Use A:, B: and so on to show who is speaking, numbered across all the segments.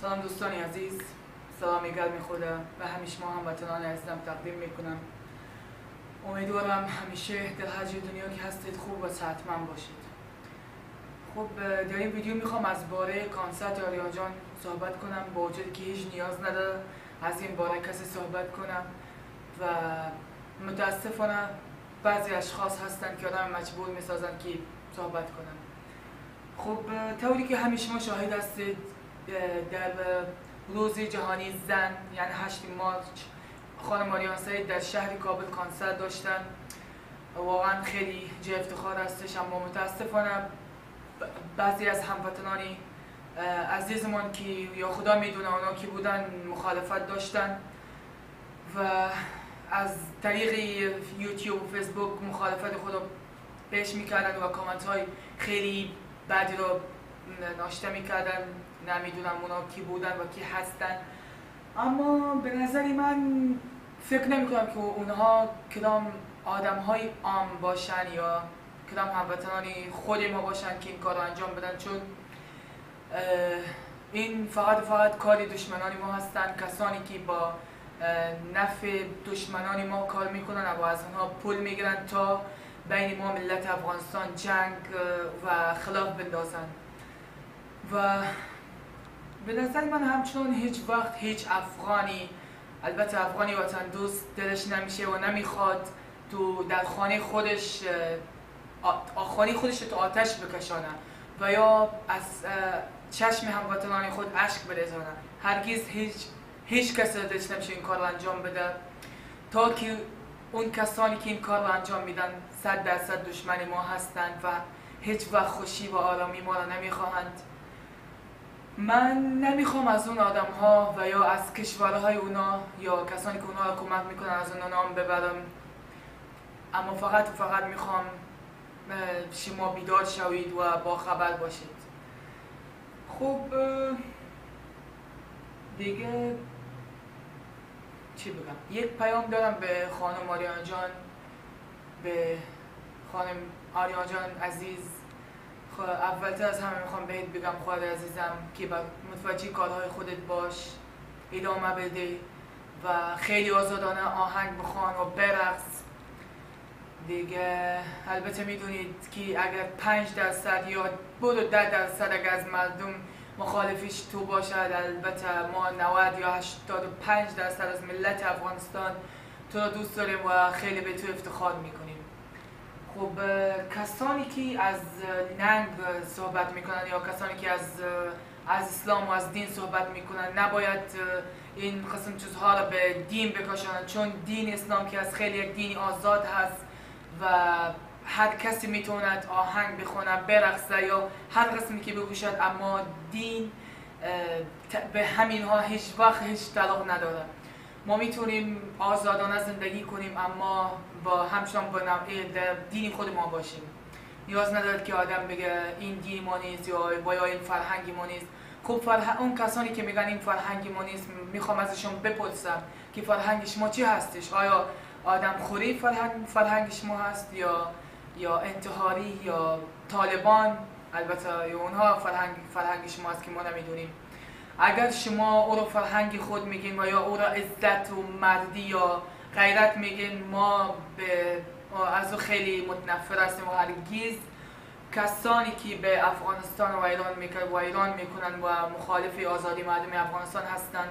A: سلام دوستان عزیز، سلامی گرم خدا و همیشه ما هموطنان عزیزم تقدیم میکنم. امیدوارم همیشه در هر جای دنیا که هستید خوب و صحتمند باشید. خب در این ویدیو میخوام از باره کنسرت آریان جان صحبت کنم، با وجود که هیچ نیاز نداره از این باره کسی صحبت کنم و متاسفانه بعضی اشخاص هستند که آدم مجبور میسازن که صحبت کنن. خب طوری که همیشه ما شاهد هستید در روز جهانی زن یعنی 8 مارچ خانم آریان سعید در شهر کابل کنسرت داشتن. واقعا خیلی جای افتخار هستش، اما متاسفانه بعضی از هموطنانی عزیزمان که یا خدا میدونه اونا که بودن مخالفت داشتن و از طریق یوتیوب و فیسبوک مخالفت خود رو پیش میکردن و کامنت های خیلی بعدی رو ناشته میکردن. نمیدونم اونا کی بودن و کی هستن، اما به نظری من فکر نمی کنم که اونها کدام آدم های عام باشن یا کدام هموطنانی خود ما باشن که این کار رو انجام بدن، چون این فقط کار دشمنان ما هستن، کسانی که با نفع دشمنان ما کار میکنن و از اونها پول میگیرن تا بین ما ملت افغانستان جنگ و خلاف بندازن. و به نظر من همچنان هیچ وقت هیچ افغانی، البته افغانی وطن دوست، دلش نمیشه و نمیخواد تو در خانه خودش تو آتش بکشانه و یا از چشم هموطنان خود اشک بریزانه. هرگز هیچ کس دلش نمیشه این کار رو انجام بده تا که اون کسانی که این کار رو انجام میدن 100% دشمن ما هستند و هیچ وقت خوشی و آرامی ما رو نمیخواهند. من نمیخوام از اون آدم ها و یا از کشورهای اونا یا کسانی که اونا رو کمک میکنن از اون نام ببرم، اما فقط میخوام شما بیدار شوید و با خبر باشید. خب دیگه چی بگم؟ یک پیام دارم به خانم آریان جان، به خانم آریان جان عزیز. اولتر از همه میخوام بهت بگم خواهر عزیزم که متوجه کارهای خودت باش، ادامه بده و خیلی آزادانه آهنگ بخوان و برقص دیگه. البته میدونید که اگر 5% یا 10% اگر از مردم مخالفش تو باشد، البته ما 90 یا 85% از ملت افغانستان تو رو دوست داریم و خیلی به تو افتخار میکنیم. خب کسانی که از ننگ صحبت میکنن یا کسانی که از اسلام و از دین صحبت میکنن نباید این قسم چیزها رو به دین بکشانن، چون دین اسلام که از خیلی یک دینی آزاد هست و هر کسی میتوند آهنگ بخونه، برقصه یا هر قسمی که بگوشد، اما دین به همین ها هیچ وقت هیچ تعلق نداره. ما میتونیم آزادانه زندگی کنیم اما با همچنان با دین خود ما باشیم. نیاز ندارد که آدم بگه این دین ما نیست یا این فرهنگ ما نیست. خب اون کسانی که میگن این فرهنگ ما نیست، میخوام ازشون بپرسم که فرهنگ شما چی هستش؟ آیا آدم خوری فرهنگ شما هست یا انتحاری یا طالبان؟ البته یا اونها فرهنگ شما هست که ما نمیدونیم. اگر شما او را فرهنگ خود میگین و یا او را عزت و مردی یا غیرت میگین، ما از او خیلی متنفر هستیم و هرگز کسانی که به افغانستان و ایران میکنن و مخالف آزادی مردم افغانستان هستند،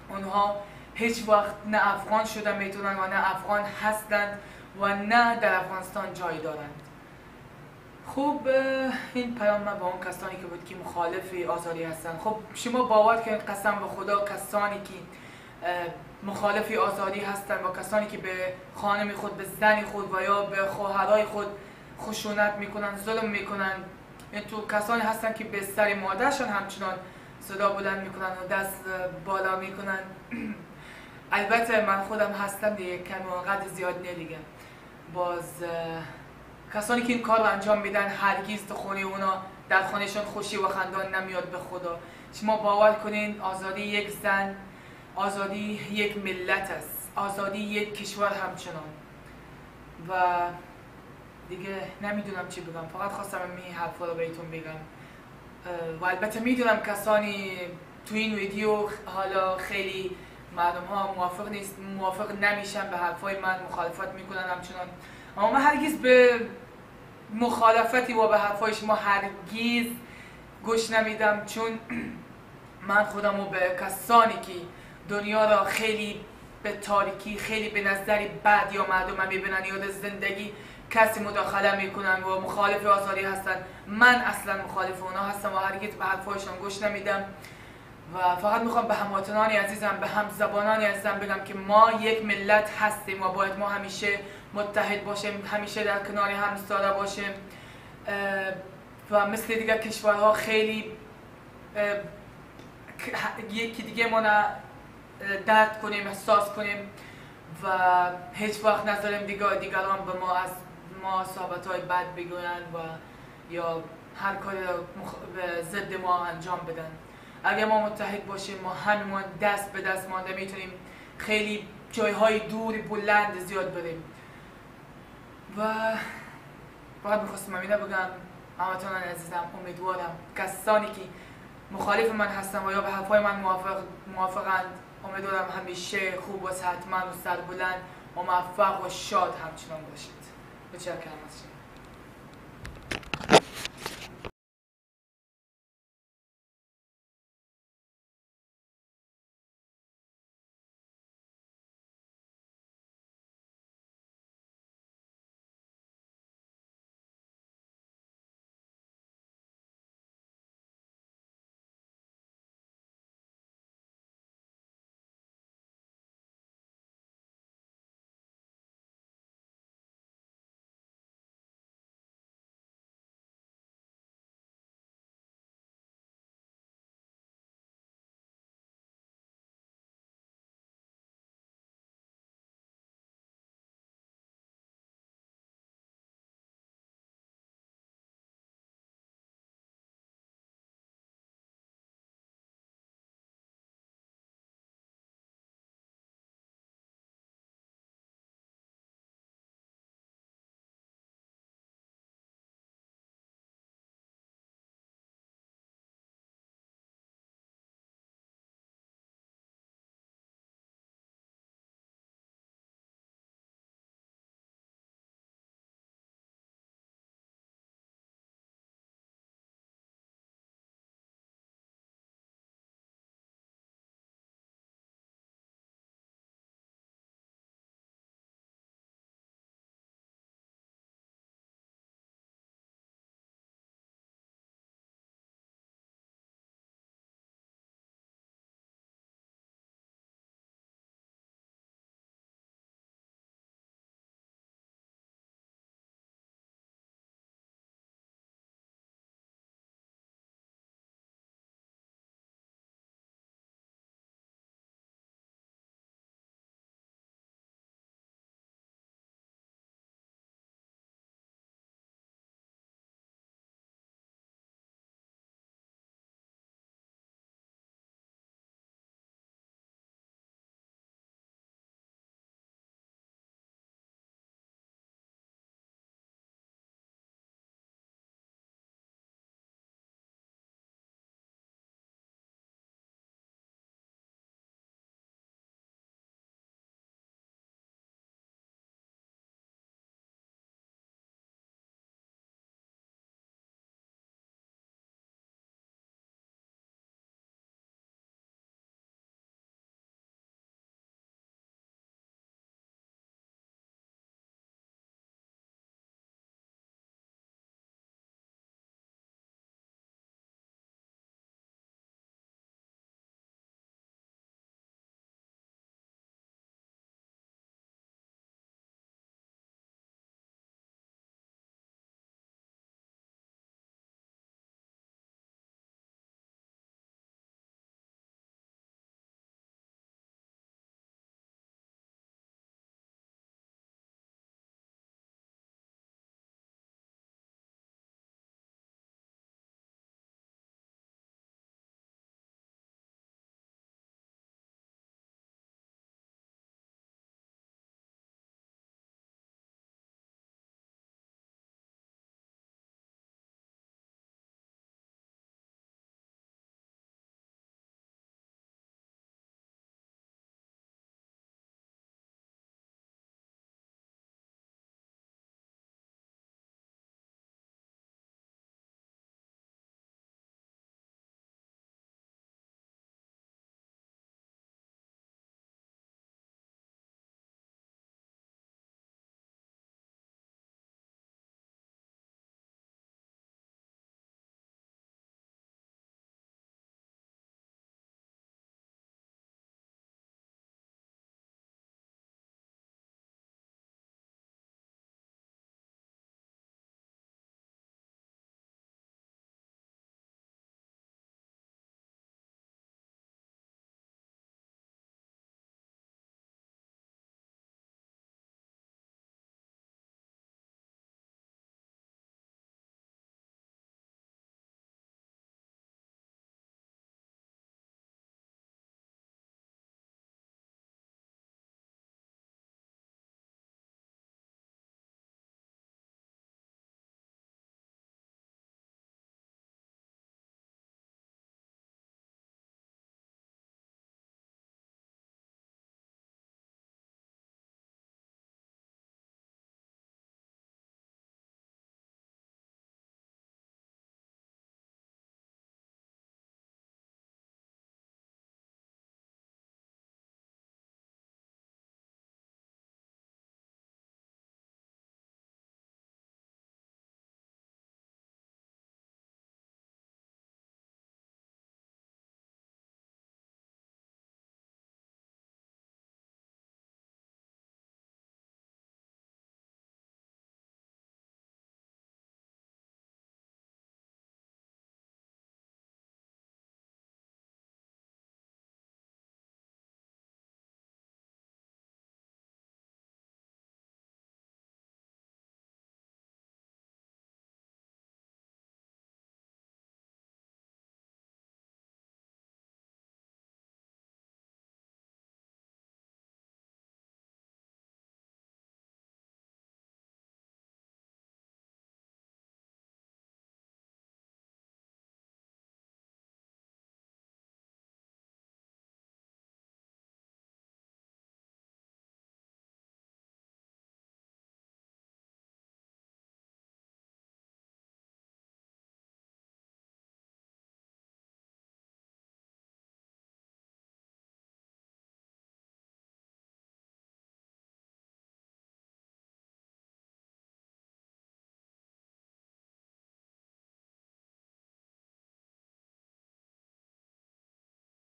A: اونها هیچ وقت نه افغان شده میتونن و نه افغان هستند و نه در افغانستان جای دارند. خب این پیام من با اون کسانی که بود که مخالف آزادی هستند. خب شما باور کنید قسم به خدا کسانی که مخالف آزادی هستند و کسانی که به خانم خود، به زن خود و یا به خواهرای خود خشونت میکنن، ظلم میکنن، این تو کسانی هستند که به سر مادرشان همچنان صدا بلند میکنن و دست بالا میکنن. البته من خودم هستم دیگه، کم و قدر زیاد نه دیگه. باز کسانی که این کار رو انجام میدن هرگز تو خونه اونا در خانهشون خوشی و خندان نمیاد. به خدا شما باور کنین آزادی یک زن، آزادی یک ملت است، آزادی یک کشور همچنان. و دیگه نمیدونم چی بگم، فقط خواستم این حرفا رو بهتون بگم. و البته میدونم کسانی تو این ویدیو حالا خیلی مردم ها موافق نمیشن به حرفای من، مخالفت میکنن همچنان، اما من هرگز به مخالفتی و به حرفای شما هرگز گوش نمیدم، چون من خودمو به کسانی که دنیا را خیلی به تاریکی، خیلی به نظری بد یا مردم میبینن یا زندگی کسی مداخله میکنن و مخالف آزادی هستن، من اصلا مخالف اونا هستم و هرگز به حرفایشان گوش نمیدم و فقط میخوام به هموطنانی عزیزم، به همزبانانی عزیزم بگم که ما یک ملت هستیم و باید ما همیشه متحد باشیم، همیشه در کنار هم ایستاده باشیم و مثل دیگر کشورها خیلی یکی دیگه ما درد کنیم، احساس کنیم و هیچ وقت نذاریم دیگران به ما از ما صحبت‌های بد بگویند و یا هر کاری به ضد ما انجام بدن. اگر ما متحد باشیم، ما هممون دست به دست مانده میتونیم خیلی جایهای دور بلند زیاد بریم. و فقط میخواستم اینو بگم هموطنان عزیزم، امیدوارم کسانی که مخالف من هستن و یا به حرفای من موافقند، امیدوارم همیشه خوب و صحتمند و سربلند و موفق و شاد همچنان باشید. متشکرم از شما.